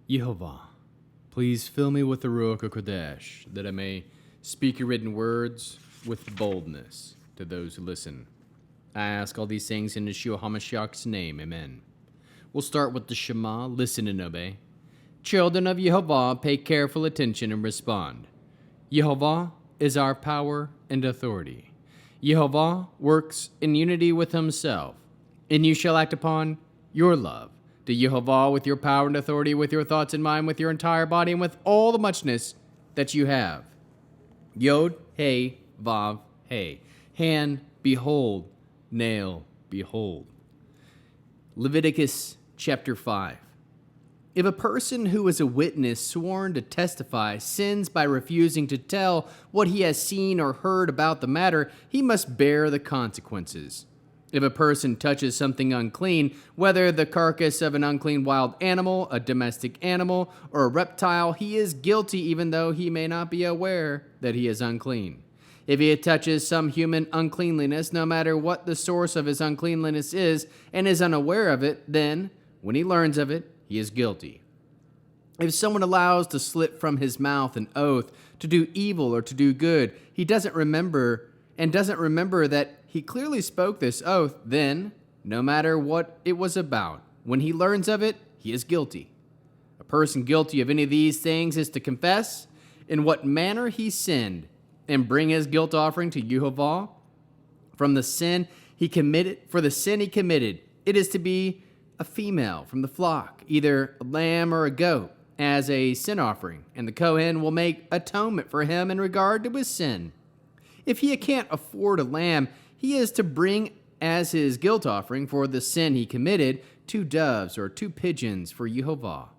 Yehovah, please fill me with the Ruach HaKodesh, that I may speak your written words with boldness to those who listen. I ask all these things in Yeshua HaMashiach's name, amen. We'll start with the Shema, listen and obey. Children of Yehovah, pay careful attention and respond. Yehovah is our power and authority. Yehovah works in unity with himself, and you shall act upon your love to Yehovah with your power and authority, with your thoughts in mind, with your entire body, and with all the muchness that you have. Yod, Hey, Vav, Hey. Hand, behold. Nail, behold. Leviticus Chapter 5. If a person who is a witness sworn to testify sins by refusing to tell what he has seen or heard about the matter, he must bear the consequences. If a person touches something unclean, whether the carcass of an unclean wild animal, a domestic animal, or a reptile, he is guilty even though he may not be aware that he is unclean. If he touches some human uncleanliness, no matter what the source of his uncleanliness is, and is unaware of it, then, when he learns of it, he is guilty. If someone allows to slip from his mouth an oath to do evil or to do good, he doesn't remember that he clearly spoke this oath, then, no matter what it was about, when he learns of it, he is guilty. A person guilty of any of these things is to confess in what manner he sinned and bring his guilt offering to Yehovah from the sin he committed. For the sin he committed, it is to be a female from the flock, either a lamb or a goat, as a sin offering, and the Kohen will make atonement for him in regard to his sin. If he can't afford a lamb, he is to bring as his guilt offering for the sin he committed 2 doves or 2 pigeons for Yehovah,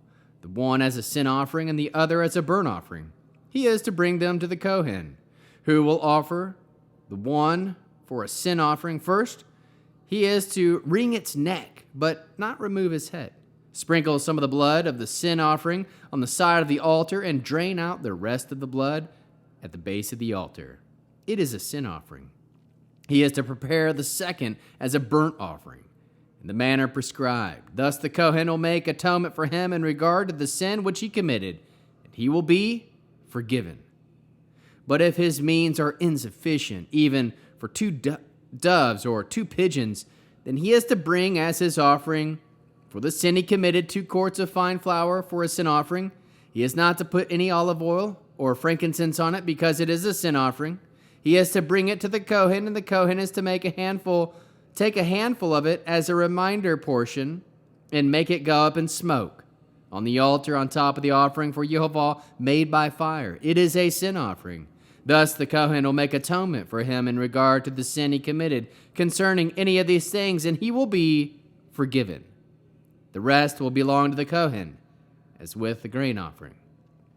the one as a sin offering and the other as a burnt offering. He is to bring them to the Kohen, who will offer the one for a sin offering first. He is to wring its neck, but not remove his head. Sprinkle some of the blood of the sin offering on the side of the altar and drain out the rest of the blood at the base of the altar. It is a sin offering. He is to prepare the second as a burnt offering in the manner prescribed. Thus the Kohen will make atonement for him in regard to the sin which he committed, and he will be forgiven. But if his means are insufficient, even for 2 doves or 2 pigeons, then he is to bring as his offering for the sin he committed 2 quarts of fine flour for a sin offering. He is not to put any olive oil or frankincense on it, because it is a sin offering. He is to bring it to the Kohen, and the Kohen is to take a handful of it as a reminder portion and make it go up in smoke on the altar on top of the offering for Yehovah made by fire. It is a sin offering. Thus the Kohen will make atonement for him in regard to the sin he committed concerning any of these things, and he will be forgiven. The rest will belong to the Kohen, as with the grain offering.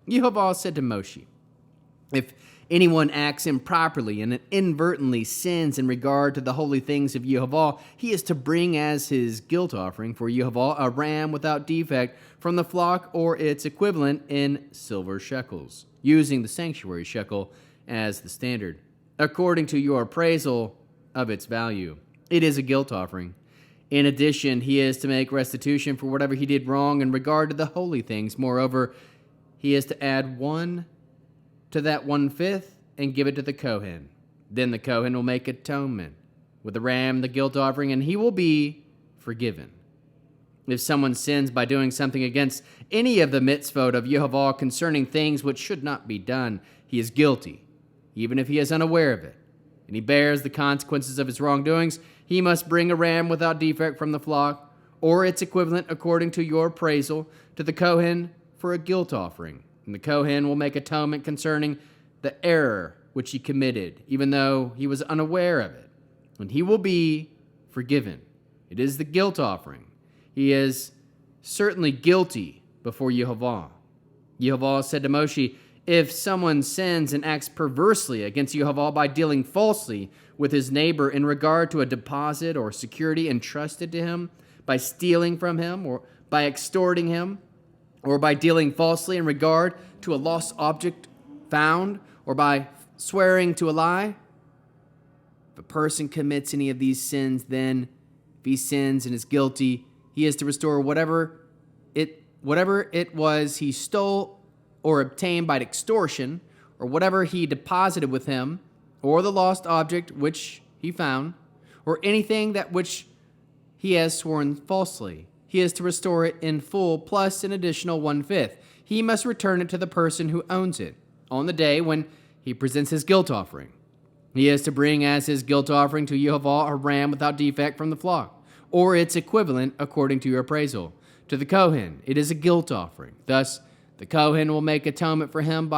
Yehovah said to Moshe, if anyone acts improperly and inadvertently sins in regard to the holy things of Yehovah, he is to bring as his guilt offering for Yehovah a ram without defect from the flock or its equivalent in silver shekels, using the sanctuary shekel as the standard, according to your appraisal of its value. It is a guilt offering. In addition, he is to make restitution for whatever he did wrong in regard to the holy things. Moreover, he is to add 1 to that 1/5 and give it to the Kohen. Then the Kohen will make atonement with the ram, the guilt offering, and he will be forgiven. If someone sins by doing something against any of the mitzvot of Yehovah concerning things which should not be done, he is guilty, even if he is unaware of it, and he bears the consequences of his wrongdoings. He must bring a ram without defect from the flock, or its equivalent according to your appraisal, to the Kohen for a guilt offering. And the Kohen will make atonement concerning the error which he committed, even though he was unaware of it, and he will be forgiven. It is the guilt offering. He is certainly guilty before Yehovah. Yehovah said to Moshe, if someone sins and acts perversely against Yehovah by dealing falsely with his neighbor in regard to a deposit or security entrusted to him, by stealing from him or by extorting him, or by dealing falsely in regard to a lost object found, or by swearing to a lie, if a person commits any of these sins, then if he sins and is guilty, he is to restore whatever it whatever it was he stole or obtained by extortion, or whatever he deposited with him, or the lost object which he found, or anything that which he has sworn falsely, he is to restore it in full, plus an additional 1/5. He must return it to the person who owns it on the day when he presents his guilt offering. He is to bring as his guilt offering to Yehovah a ram without defect from the flock, or its equivalent according to your appraisal. To the Kohen, it is a guilt offering. Thus, the Kohen will make atonement for him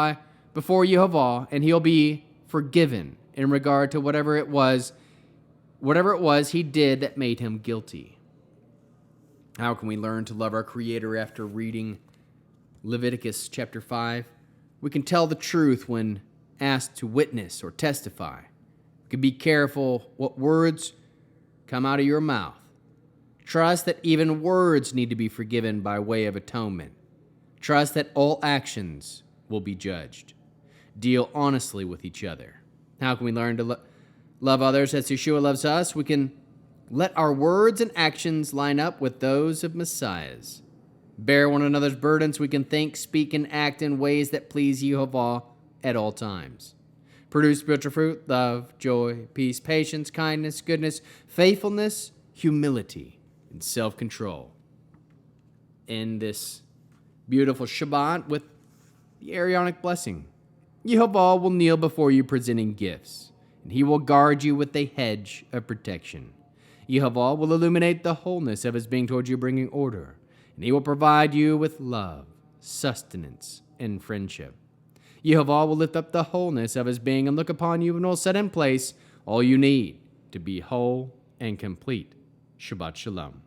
before Yehovah, and he'll be forgiven in regard to whatever it was he did that made him guilty. How can we learn to love our Creator after reading Leviticus Chapter 5? We can tell the truth when asked to witness or testify. We can be careful what words come out of your mouth. Trust that even words need to be forgiven by way of atonement. Trust that all actions will be judged. Deal honestly with each other. How can we learn to love others as Yeshua loves us? We can let our words and actions line up with those of Messiah's. Bear one another's burdens. We can think, speak, and act in ways that please Yehovah at all times. Produce spiritual fruit: love, joy, peace, patience, kindness, goodness, faithfulness, humility, and self-control. In this beautiful Shabbat with the Aaronic blessing. Yehovah will kneel before you presenting gifts, and he will guard you with a hedge of protection. Yehovah will illuminate the wholeness of his being towards you, bringing order, and he will provide you with love, sustenance, and friendship. Yehovah will lift up the wholeness of his being and look upon you and will set in place all you need to be whole and complete. Shabbat Shalom.